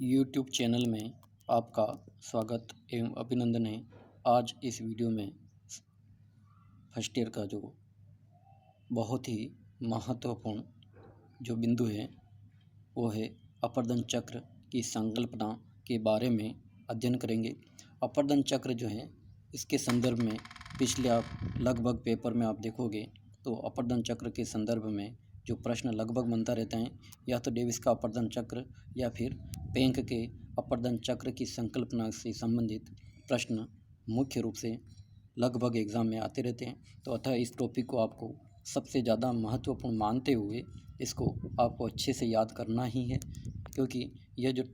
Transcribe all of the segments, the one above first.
YouTube channel में आपका स्वागत एवं अभिनंदन है। आज इस वीडियो में फर्स्ट ईयर का जो बहुत ही महत्वपूर्ण जो बिंदु है वो है अपर्दन चक्र की संकल्पना के बारे में अध्ययन करेंगे। अपर्दन चक्र जो है इसके संदर्भ में पिछले आप लगभग पेपर में आप देखोगे तो अपर्दन चक्र के संदर्भ में जो प्रश्न लगभग बनता रहता है या तो डेविस का अपर्दन चक्र या फिर पेंक के अपर्दन चक्र की संकल्पना से संबंधित प्रश्न मुख्य रूप से लगभग एग्ज़ाम में आते रहते हैं। तो अतः इस टॉपिक को आपको सबसे ज़्यादा महत्वपूर्ण मानते हुए इसको आपको अच्छे से याद करना ही है, क्योंकि यह जो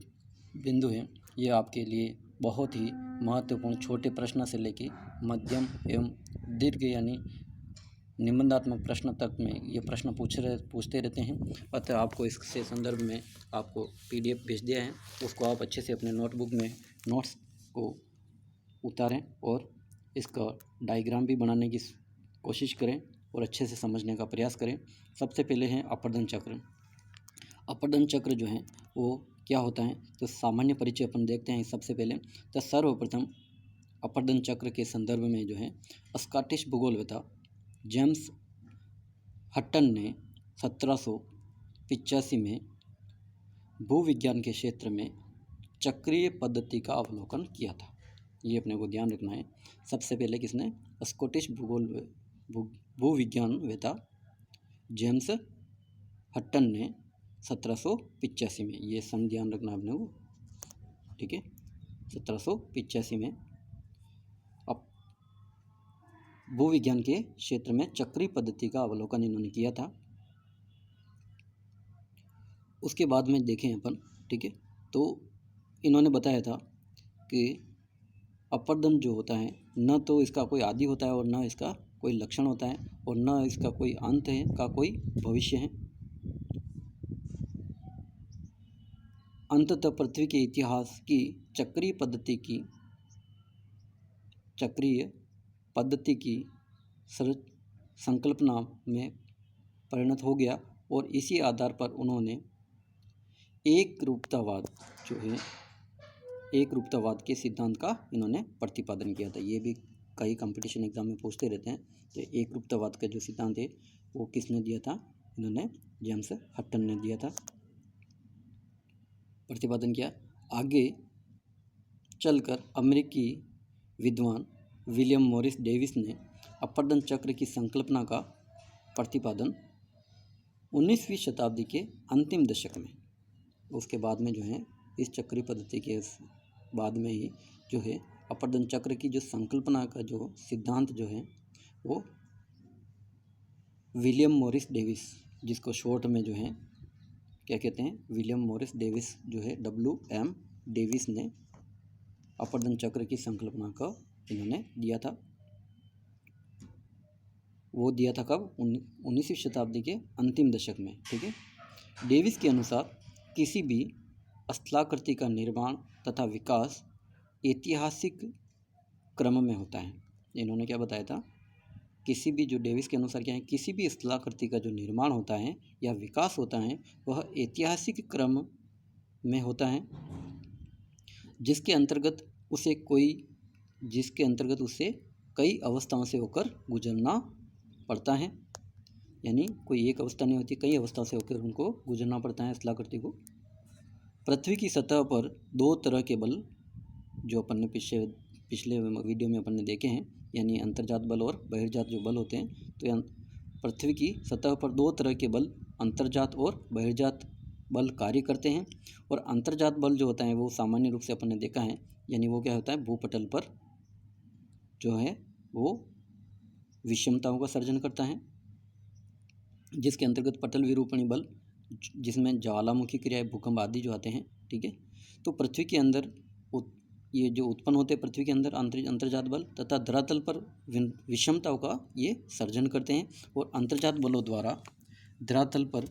बिंदु है ये आपके लिए बहुत ही महत्वपूर्ण छोटे प्रश्न से लेकर मध्यम एवं दीर्घ यानी निबंधात्मक प्रश्न तक में ये प्रश्न पूछते रहते हैं। अतः आपको इससे संदर्भ में आपको PDF भेज दिया है, उसको आप अच्छे से अपने नोटबुक में नोट्स को उतारें और इसका डायग्राम भी बनाने की कोशिश करें और अच्छे से समझने का प्रयास करें। सबसे पहले है अपर्दन चक्र। अपर्दन चक्र जो है वो क्या होता है, तो सामान्य परिचय अपन देखते हैं। सबसे पहले तो सर्वप्रथम अपर्दन चक्र के संदर्भ में जो है स्कॉटिश भूगोलवेत्ता जेम्स हटन ने 1785 में भूविज्ञान के क्षेत्र में चक्रीय पद्धति का अवलोकन किया था। ये अपने को ध्यान रखना है। सबसे पहले किसने, स्कॉटिश भूविज्ञानवेत्ता जेम्स हटन ने 1785 में, ये सन ध्यान रखना अपने को, ठीक है। 1785 में भूविज्ञान के क्षेत्र में चक्रीय पद्धति का अवलोकन इन्होंने किया था। उसके बाद में देखें अपन, ठीक है, तो इन्होंने बताया था कि अपर्दन जो होता है न तो इसका कोई आदि होता है और न इसका कोई लक्षण होता है और न इसका कोई अंत है का कोई भविष्य है। अंततः पृथ्वी के इतिहास की चक्रीय पद्धति की संकल्पना में परिणत हो गया और इसी आधार पर उन्होंने एक रूपतावाद के सिद्धांत का इन्होंने प्रतिपादन किया था। ये भी कई कंपटीशन एग्जाम में पूछते रहते हैं। तो एक रूपतावाद का जो सिद्धांत है वो किसने दिया था, इन्होंने जेम्स हटन ने दिया था, प्रतिपादन किया। आगे चलकर अमेरिकी विद्वान विलियम मॉरिस डेविस ने अपर्दन चक्र की संकल्पना का प्रतिपादन 19वीं शताब्दी के अंतिम दशक में, उसके बाद में जो है इस चक्रीय पद्धति के बाद में ही जो है अपर्दन चक्र की जो संकल्पना का जो सिद्धांत जो है वो विलियम मॉरिस डेविस, जिसको शॉर्ट में जो है क्या कहते हैं, विलियम मॉरिस डेविस जो है WM डेविस ने अपर्दन चक्र की संकल्पना का इन्होंने दिया था। वो दिया था कब, 19वीं शताब्दी के अंतिम दशक में, ठीक है। डेविस के अनुसार किसी भी स्थलाकृति का निर्माण तथा विकास ऐतिहासिक क्रम में होता है। इन्होंने क्या बताया था, किसी भी, जो डेविस के अनुसार क्या है, किसी भी स्थलाकृति का जो निर्माण होता है या विकास होता है वह ऐतिहासिक क्रम में होता है, जिसके अंतर्गत उसे कई अवस्थाओं से होकर गुजरना पड़ता है। यानी कोई एक अवस्था नहीं होती, कई अवस्थाओं से होकर उनको गुजरना पड़ता है स्थलाकृति को। पृथ्वी की सतह पर दो तरह के बल, जो अपन ने पिछले वीडियो में अपन ने देखे हैं, यानी अंतर्जात बल और बहिर्जात जो बल होते हैं। तो पृथ्वी की सतह पर दो तरह के बल, अंतर्जात और बहिर्जात बल कार्य करते हैं। और अंतर्जात बल जो होता है वो सामान्य रूप से अपन ने देखा है, यानी वो क्या होता है, भूपटल पर जो है वो विषमताओं का सर्जन करता है, जिसके अंतर्गत पटल विरूपणी बल, जिसमें ज्वालामुखी क्रियाएं, भूकंप आदि जो आते हैं, ठीक है। तो पृथ्वी के अंदर ये जो उत्पन्न होते हैं पृथ्वी के अंदर अंतर्जात बल तथा धरातल पर विषमताओं का ये सर्जन करते हैं। और अंतर्जात बलों द्वारा धरातल पर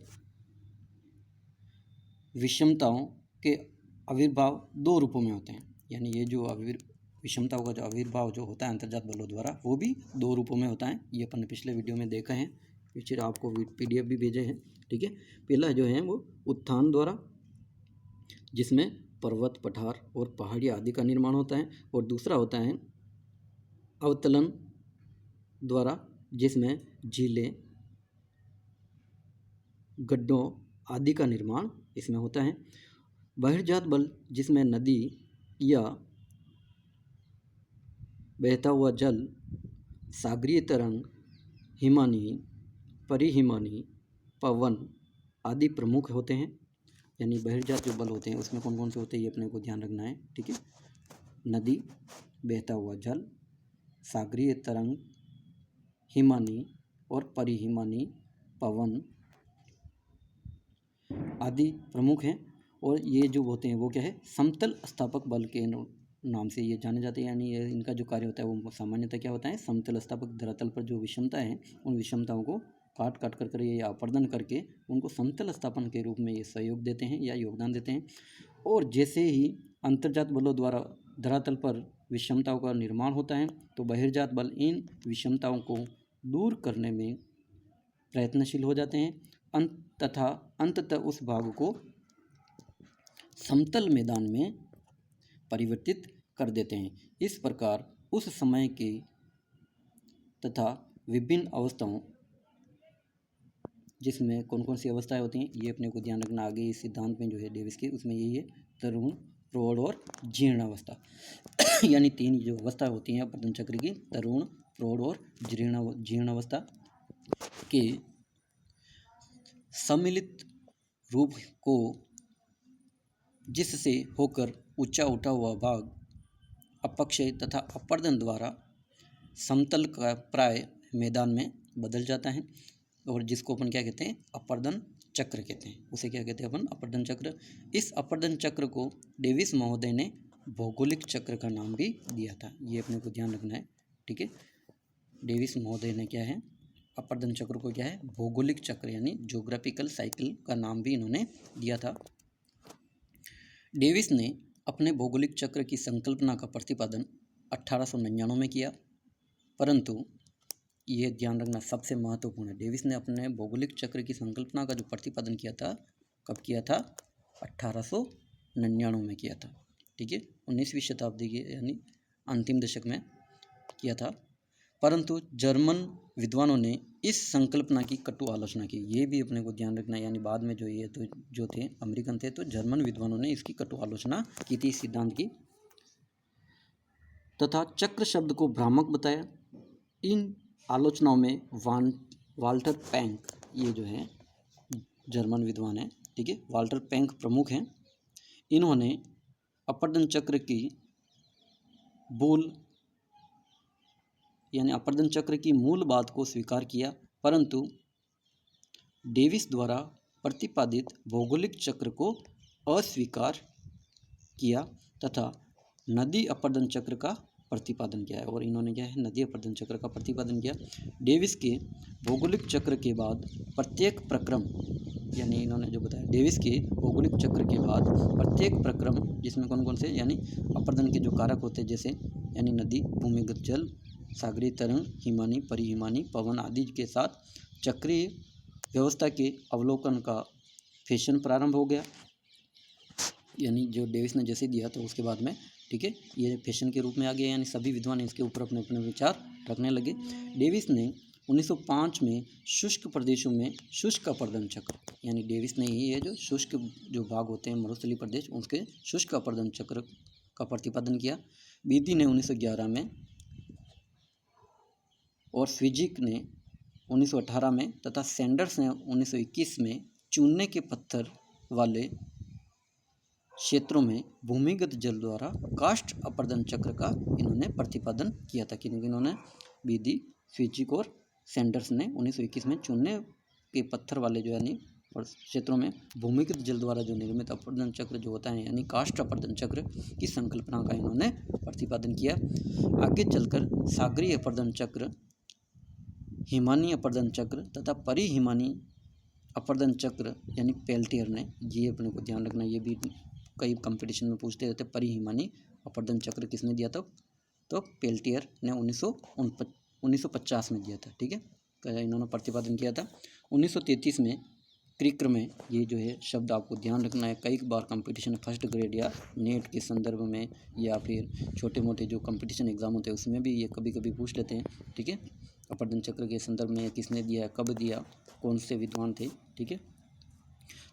विषमताओं के आविर्भाव दो रूपों में होते हैं। यानी ये जो विषमताओं का जो आविर्भाव जो होता है अंतर्जात बलों द्वारा, वो भी दो रूपों में होता है। ये अपन ने पिछले वीडियो में देखा है, पिछले आपको PDF भी भेजे हैं, ठीक है। पहला जो है वो उत्थान द्वारा, जिसमें पर्वत, पठार और पहाड़ियाँ आदि का निर्माण होता है। और दूसरा होता है अवतलन द्वारा, जिसमें झीलें, गड्ढों आदि का निर्माण इसमें होता है। बहिर्जात बल, जिसमें नदी या बहता हुआ जल, सागरीय तरंग, हिमानी, परिहिमानी, पवन आदि प्रमुख होते हैं। यानी बहिर्जात जो बल होते हैं उसमें कौन कौन से होते हैं ये अपने को ध्यान रखना है, ठीक है। नदी, बहता हुआ जल, सागरीय तरंग, हिमानी और परिहिमानी, पवन आदि प्रमुख हैं। और ये जो होते हैं वो क्या है, समतल स्थापक बल के नाम से ये जाने जाते हैं। यानी ये इनका जो कार्य होता है वो सामान्यतः क्या होता है, समतल स्थापक धरातल पर जो विषमता है उन विषमताओं को काट काट कर या अपर्दन करके उनको समतल स्थापन के रूप में ये सहयोग देते हैं या योगदान देते हैं। और जैसे ही अंतर्जात बलों द्वारा धरातल पर विषमताओं का निर्माण होता है तो बहिर्जात बल इन विषमताओं को दूर करने में प्रयत्नशील हो जाते हैं तथा अंततः उस भाग को समतल मैदान में परिवर्तित कर देते हैं। इस प्रकार उस समय के तथा विभिन्न अवस्थाओं, जिसमें कौन कौन सी अवस्थाएं होती हैं ये अपने को ध्यान रखना। आगे इस सिद्धांत में जो है डेविस के, उसमें यही है, तरुण, प्रौढ़ और जीर्ण अवस्था यानी तीन जो अवस्था होती हैं अपरदन चक्र की, तरुण, प्रौढ़ और जीर्ण अवस्था के सम्मिलित रूप को, जिससे होकर ऊंचा उठा हुआ भाग अपक्षय तथा अपर्दन द्वारा समतल का प्राय मैदान में बदल जाता है। और जिसको अपन क्या कहते हैं, अपर्दन चक्र कहते हैं। उसे क्या कहते हैं अपन, अपर्दन चक्र। इस अपर्दन चक्र को डेविस महोदय ने भौगोलिक चक्र का नाम भी दिया था, ये अपने को ध्यान रखना है, ठीक है। डेविस महोदय ने क्या है, अपर्दन चक्र को क्या है, भौगोलिक चक्र यानी ज्योग्राफिकल साइकिल का नाम भी इन्होंने दिया था। डेविस ने अपने भौगोलिक चक्र की संकल्पना का प्रतिपादन 1899 में किया, परंतु ये ध्यान रखना सबसे महत्वपूर्ण है, डेविस ने अपने भौगोलिक चक्र की संकल्पना का जो प्रतिपादन किया था, कब किया था, 1899 में किया था, ठीक है। 19वीं शताब्दी के यानी अंतिम दशक में किया था। परंतु जर्मन विद्वानों ने इस संकल्पना की कटु आलोचना की, ये भी अपने को ध्यान रखना है। यानी बाद में जो ये तो जो थे अमेरिकन थे, तो जर्मन विद्वानों ने इसकी कटु आलोचना की थी, इस सिद्धांत की, तथा चक्र शब्द को भ्रामक बताया। इन आलोचनाओं में वाल्टर पैंक, ये जो है जर्मन विद्वान है, ठीक है, वाल्टर पैंक प्रमुख हैं। इन्होंने अपर्दन चक्र की अपर्दन चक्र की मूल बात को स्वीकार किया, परंतु डेविस द्वारा प्रतिपादित भौगोलिक चक्र को अस्वीकार किया तथा नदी अपर्दन चक्र का प्रतिपादन किया है। और इन्होंने क्या है, नदी अपर्दन चक्र का प्रतिपादन किया। डेविस के भौगोलिक चक्र के बाद प्रत्येक प्रक्रम, यानी इन्होंने जो बताया, डेविस के भौगोलिक चक्र के बाद प्रत्येक प्रक्रम, जिसमें कौन कौन से, यानी अपर्दन के जो कारक होते हैं, जैसे यानी नदी, भूमिगत जल, सागरीय तरंग, हिमानी, परिहिमानी, पवन आदि के साथ चक्रीय व्यवस्था के अवलोकन का फैशन प्रारंभ हो गया। यानी जो डेविस ने जैसे दिया तो उसके बाद में, ठीक है, ये फैशन के रूप में आ गया, यानी सभी विद्वान इसके ऊपर अपने अपने विचार रखने लगे। डेविस ने 1905 में शुष्क प्रदेशों में शुष्क अपर्दन चक्र, यानी डेविस ने ही है जो शुष्क जो भाग होते हैं मरुस्थलीय प्रदेश, उसके शुष्क अपर्दन चक्र का प्रतिपादन किया। बीदी ने 1911 में और स्विजिक ने 1918 में तथा सैंडर्स ने 1921 में चूने के पत्थर वाले क्षेत्रों में भूमिगत जल द्वारा काष्ठ अपर्दन चक्र का इन्होंने प्रतिपादन किया था। क्योंकि इन्होंने बीदी, स्विजिक और सैंडर्स ने 1921 में चूने के पत्थर वाले जो यानी क्षेत्रों में भूमिगत जल द्वारा जो निर्मित अपर्दन चक्र जो होता है यानी काष्ठ अपर्दन चक्र की संकल्पना का इन्होंने प्रतिपादन किया। आगे चलकर सागरीय अपर्दन चक्र, हिमानी अपर्दन चक्र तथा परिहिमानी अपर्दन चक्र यानी पेल्टियर ने, ये अपने को ध्यान रखना, ये भी कई कंपटीशन में पूछते रहते, परिहिमानी अपर्दन चक्र किसने दिया था, तो पेल्टियर ने 1950 में दिया था, ठीक है, इन्होंने प्रतिपादन किया था। 1933 में क्रिक्र में ये जो है शब्द आपको ध्यान रखना है। कई बार कंपटीशन फर्स्ट ग्रेड या नेट के संदर्भ में या फिर छोटे मोटे जो कंपटीशन एग्जाम होते हैं उसमें भी ये कभी कभी पूछ लेते हैं, ठीक है। अपर्दन चक्र के संदर्भ में किसने दिया, कब दिया, कौन से विद्वान थे, ठीक है।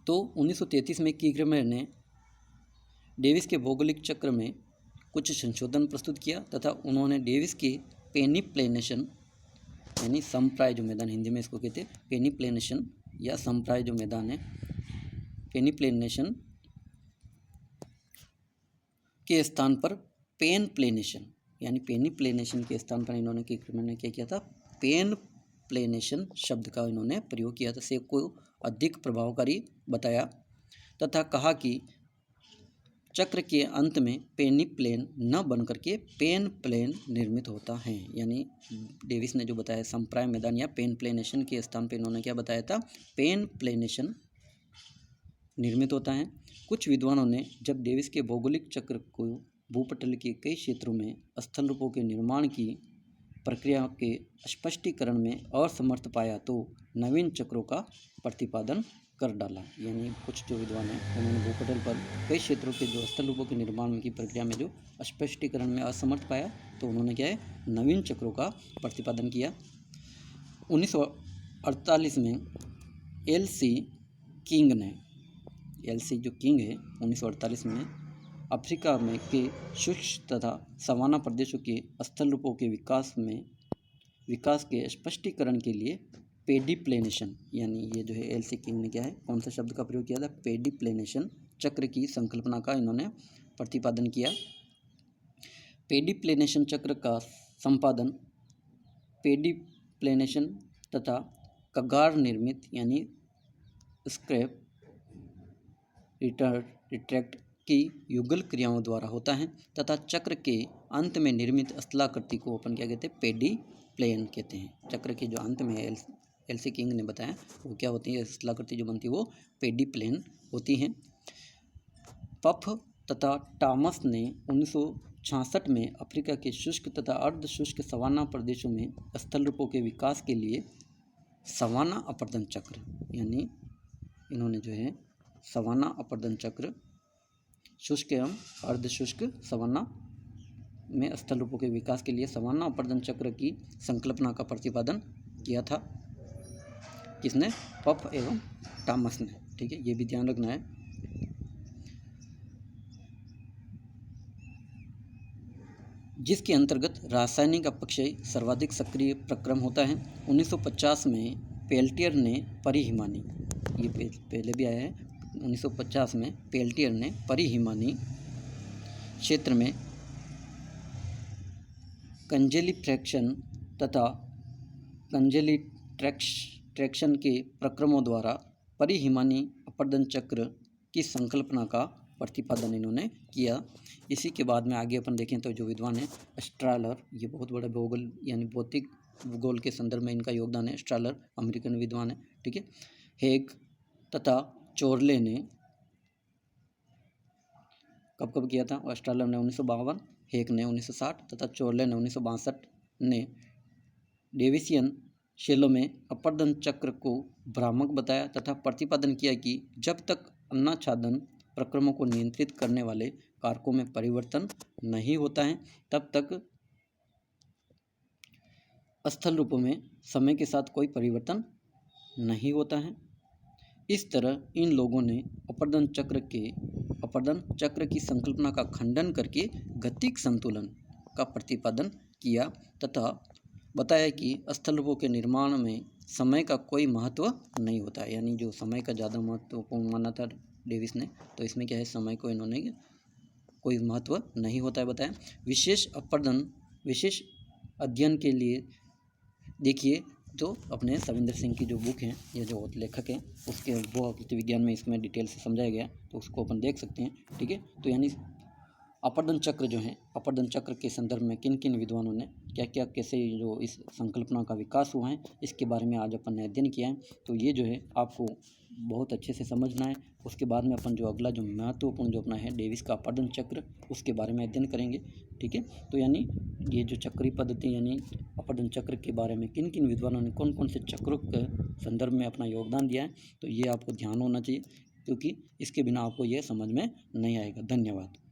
तो 1933 में क्रिकर ने डेविस के भौगोलिक चक्र में कुछ संशोधन प्रस्तुत किया तथा उन्होंने डेविस के पेनिप्लेनेशन यानी समप्राय जो मैदान, हिंदी में इसको कहते हैं पेनिप्लेनेशन या समप्राय जो मैदान है, पेनिप्लेनेशन के स्थान पर पेनप्लेनेशन यानी पेनिप्लेनेशन के स्थान पर इन्होंने क्या किया था, पेनप्लेनेशन शब्द का इन्होंने प्रयोग किया था, से को अधिक प्रभावकारी बताया तथा कहा कि चक्र के अंत में पेनिप्लेन न बनकर के पेन प्लेन निर्मित होता है। यानी डेविस ने जो बताया समप्राय मैदान या पेनप्लेनेशन के स्थान पर इन्होंने क्या बताया था, पेनप्लेनेशन निर्मित होता है। कुछ विद्वानों ने जब डेविस के भौगोलिक चक्र को भूपटल के कई क्षेत्रों में स्थल रूपों के निर्माण की प्रक्रिया के स्पष्टीकरण में असमर्थ पाया तो नवीन चक्रों का प्रतिपादन कर डाला। यानी कुछ जो विद्वान हैं उन्होंने भूपटल पर कई क्षेत्रों के जो स्थल रूपों के निर्माण की प्रक्रिया में जो स्पष्टीकरण में असमर्थ पाया तो उन्होंने क्या है, नवीन चक्रों का प्रतिपादन किया। 1948 में एल.सी. किंग ने, एल.सी. जो किंग है 1948 में अफ्रीका में के शुष्क तथा सवाना प्रदेशों के स्थल रूपों के विकास के स्पष्टीकरण के लिए पेडिप्लेनेशन यानी ये जो है एल.सी. किंग ने क्या है, कौन सा शब्द का प्रयोग किया था, पेडिप्लेनेशन चक्र की संकल्पना का इन्होंने प्रतिपादन किया। पेडिप्लेनेशन चक्र का संपादन पेडिप्लेनेशन तथा कगार निर्मित यानी स्क्रैप रिट्रैक्ट की युगल क्रियाओं द्वारा होता है तथा चक्र के अंत में निर्मित स्थलाकृति को अपन क्या कहते हैं, पेडिप्लेन कहते हैं। चक्र के जो अंत में एल.सी. किंग ने बताया वो क्या होती है, स्थलाकृति जो बनती है वो पेडिप्लेन होती हैं। पफ तथा टॉमस ने 1966 में अफ्रीका के शुष्क तथा अर्ध शुष्क सवाना प्रदेशों में स्थल रूपों के विकास के लिए सवाना अपर्दन चक्र यानी इन्होंने जो है सवाना अपर्दन चक्र शुष्क एवं अर्धशुष्क सवाना में स्थल रूपों के विकास के लिए सवाना अपर्दन चक्र की संकल्पना का प्रतिपादन किया था। किसने, पफ एवं टॉमस ने, ठीक है, ये भी ध्यान रखना है। जिसके अंतर्गत रासायनिक अपक्षय सर्वाधिक सक्रिय प्रक्रम होता है। 1950 में पेल्टियर ने परिहिमानी, ये पहले भी आया है, 1950 में पेल्टियर ने परिहिमानी क्षेत्र में कंजेलिफ्रैक्शन तथा कंजेलिट्रैक्शन के प्रक्रमों द्वारा परिहिमानी अपर्दन चक्र की संकल्पना का प्रतिपादन इन्होंने किया। इसी के बाद में आगे अपन देखें तो जो विद्वान है स्ट्रैलर, ये बहुत बड़ा भूगोल यानी भौतिक भूगोल के संदर्भ में इनका योगदान है। स्ट्रैलर अमेरिकन विद्वान है, ठीक है। हेग तथा चोर्ले ने कब किया था, स्ट्रैलर ने 1952, हेग ने 1960 तथा चोर्ले ने 1962 ने डेविसियन शैलों में अपर्दन चक्र को भ्रामक बताया तथा प्रतिपादन किया कि जब तक अन्नाच्छादन प्रक्रमों को नियंत्रित करने वाले कारकों में परिवर्तन नहीं होता है तब तक स्थल रूपों में समय के साथ कोई परिवर्तन नहीं होता है। इस तरह इन लोगों ने अपर्दन चक्र की संकल्पना का खंडन करके गतिक संतुलन का प्रतिपादन किया तथा बताया कि स्थल रूपों के निर्माण में समय का कोई महत्व नहीं होता है। यानी जो समय का ज़्यादा महत्वपूर्ण माना था डेविस ने, तो इसमें क्या है, समय को इन्होंने कोई महत्व नहीं होता है बताया। विशेष अध्ययन के लिए देखिए तो अपने सविंदर सिंह की जो बुक है, ये जो लेखक हैं उसके वो आकृति विज्ञान में इसमें डिटेल से समझाया गया, तो उसको अपन देख सकते हैं, ठीक है। तो यानी अपर्दन चक्र जो है, अपर्दन चक्र के संदर्भ में किन किन विद्वानों ने क्या क्या कैसे जो इस संकल्पना का विकास हुआ है, इसके बारे में आज अपन ने अध्ययन किया है। तो ये जो है आपको बहुत अच्छे से समझना है। उसके बाद में अपन जो अगला जो महत्वपूर्ण जो अपना है डेविस का अपवर्तन चक्र, उसके बारे में अध्ययन करेंगे। ठीक है, तो यानी ये जो चक्रीय पद्धति यानी अपवर्तन चक्र के बारे में किन किन विद्वानों ने कौन कौन से चक्रों के संदर्भ में अपना योगदान दिया है, तो ये आपको ध्यान होना चाहिए, क्योंकि इसके बिना आपको ये समझ में नहीं आएगा। धन्यवाद।